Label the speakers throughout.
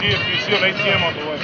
Speaker 1: if you see an ATM on the way.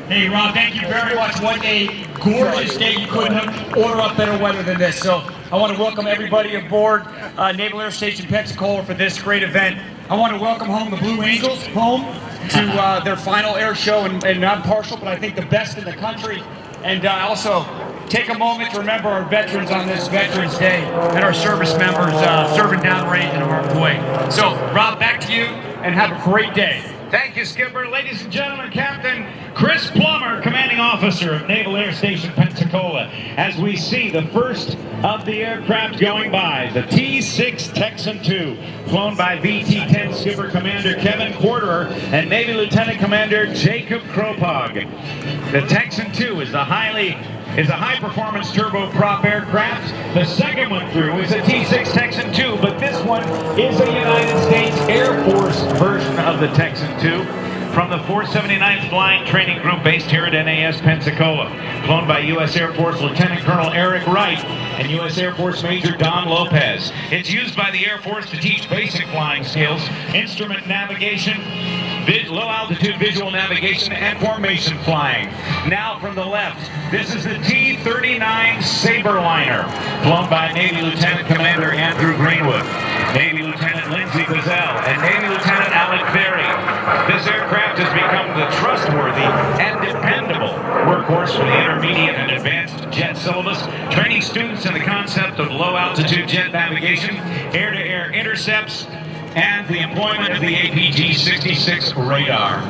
Speaker 2: Hey Rob, thank you very much. What a gorgeous day. You couldn't order up better weather than this. So I want to welcome everybody aboard Naval Air Station Pensacola for this great event. I want to welcome home the Blue Angels home to their final air show, and not partial, but I think the best in the country. And also take a moment to remember our veterans on this Veterans Day and our service members serving downrange in harm's way. So Rob, back to you, and have a great day.
Speaker 3: Thank you, Skipper. Ladies and gentlemen, Captain Chris Plummer, Commanding Officer of Naval Air Station Pensacola, as we see the first of the aircraft going by, the T-6 Texan II, flown by VT-10 Skipper Commander Kevin Quarterer and Navy Lieutenant Commander Jacob Kropog. The Texan II is a high-performance turboprop aircraft. The second one through is a T-6 Texan II, but this one is a United States Air Force version of the Texan II from the 479th Flying Training Group based here at NAS Pensacola, flown by U.S. Air Force Lieutenant Colonel Eric Wright and U.S. Air Force Major Don Lopez. It's used by the Air Force to teach basic flying skills, instrument navigation, low-altitude visual navigation, and formation flying. Now from the left, this is the T-39 Sabreliner, flown by Navy Lieutenant Commander Andrew Greenwood, Navy Lieutenant Lindsay Gazelle, and Navy Lieutenant Alec Ferry. This aircraft has become the trustworthy and dependable workhorse for the intermediate and advanced jet syllabus, training students in the concept of low-altitude jet navigation, air-to-air intercepts, and the employment of the APG-66 radar.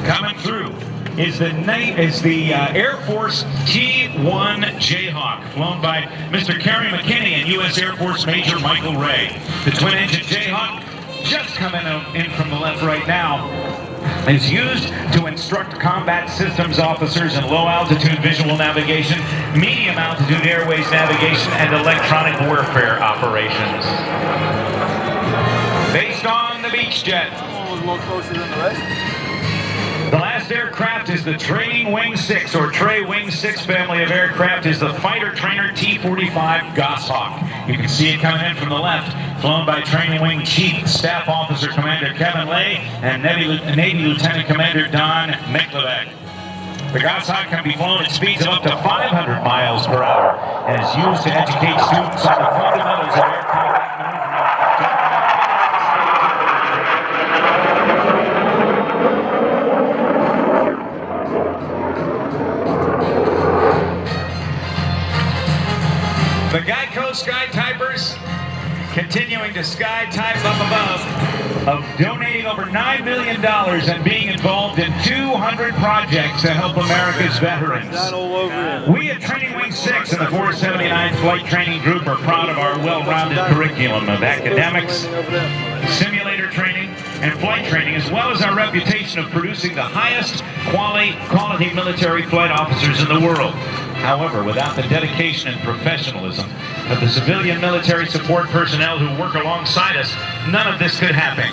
Speaker 3: Coming through is the Air Force T-1A Jayhawk, flown by Mr. Kerry McKinney and U.S. Air Force Major Michael Ray. The twin-engine Jayhawk, just coming in from the left right now, is used to instruct combat systems officers in low-altitude visual navigation, medium-altitude airways navigation, and electronic warfare operations. Based on the Beach Jet.
Speaker 1: One was more closer than the rest.
Speaker 3: The last aircraft is the Training Wing 6, or Trey Wing 6 family of aircraft, is the fighter trainer T-45 Goshawk. You can see it coming in from the left, flown by Training Wing Chief Staff Officer Commander Kevin Lay and Navy Lieutenant Commander Don Miklavec. The Goshawk can be flown at speeds of up to 500 miles per hour and is used to educate students on the fundamentals of air combat maneuvering. The Geico Skytypers continuing to skytype up above, of donating over $9 million and being involved in 200 projects to help America's veterans. We at Training Wing 6 and the 479 Flight Training Group are proud of our well-rounded curriculum of academics, simulator training, and flight training, as well as our reputation of producing the highest quality military flight officers in the world. However, without the dedication and professionalism of the civilian military support personnel who work alongside us, none of this could happen.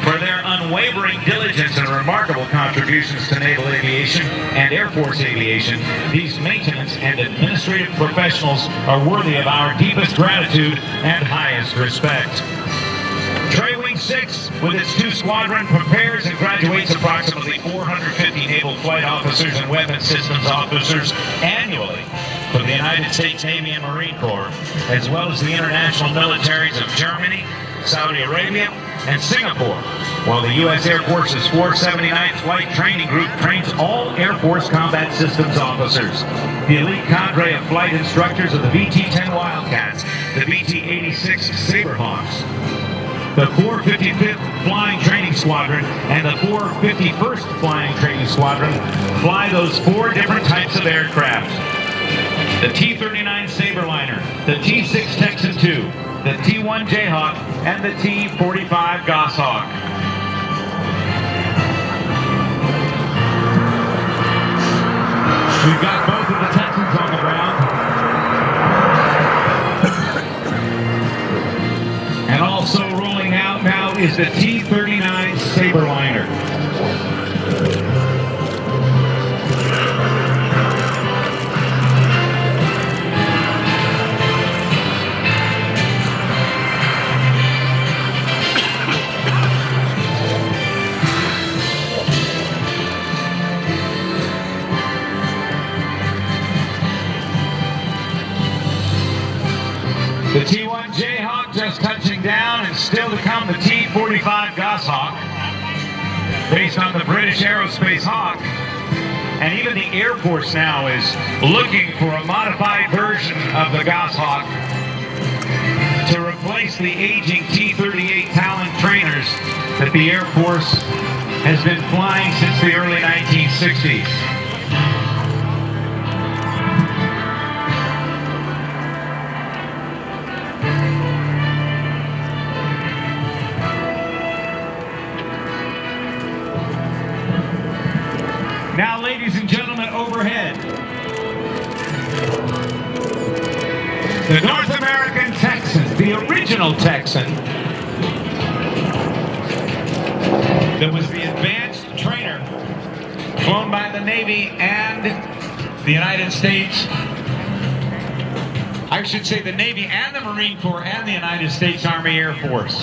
Speaker 3: For their unwavering diligence and remarkable contributions to naval aviation and Air Force aviation, these maintenance and administrative professionals are worthy of our deepest gratitude and highest respect. Trey Wing 6, with its 2 squadron, prepares and graduates approximately 450 naval flight officers and weapons systems officers annually for the United States Navy and Marine Corps, as well as the international militaries of Germany, Saudi Arabia, and Singapore, while the U.S. Air Force's 479th Flight Training Group trains all Air Force combat systems officers. The elite cadre of flight instructors of the BT-10 Wildcats, the BT-86 Sabrehawks, the 455th Flying Training Squadron, and the 451st Flying Training Squadron fly those 4 different types of aircraft. The T-39 Sabreliner, the T-6 Texan II, the T-1A Jayhawk, and the T-45 Goshawk. We've got both of the Texans on the ground. And also rolling out now is the T-39 Sabreliner. The T-1A Jayhawk just touching down, and still to come the T-45 Goshawk, based on the British Aerospace Hawk. And even the Air Force now is looking for a modified version of the Goshawk to replace the aging T-38 Talon trainers that the Air Force has been flying since the early 1960s. Now, ladies and gentlemen, overhead, the North American Texan, the original Texan, that was the advanced trainer flown by the Navy and the United States. I should say the Navy and the Marine Corps and the United States Army Air Force.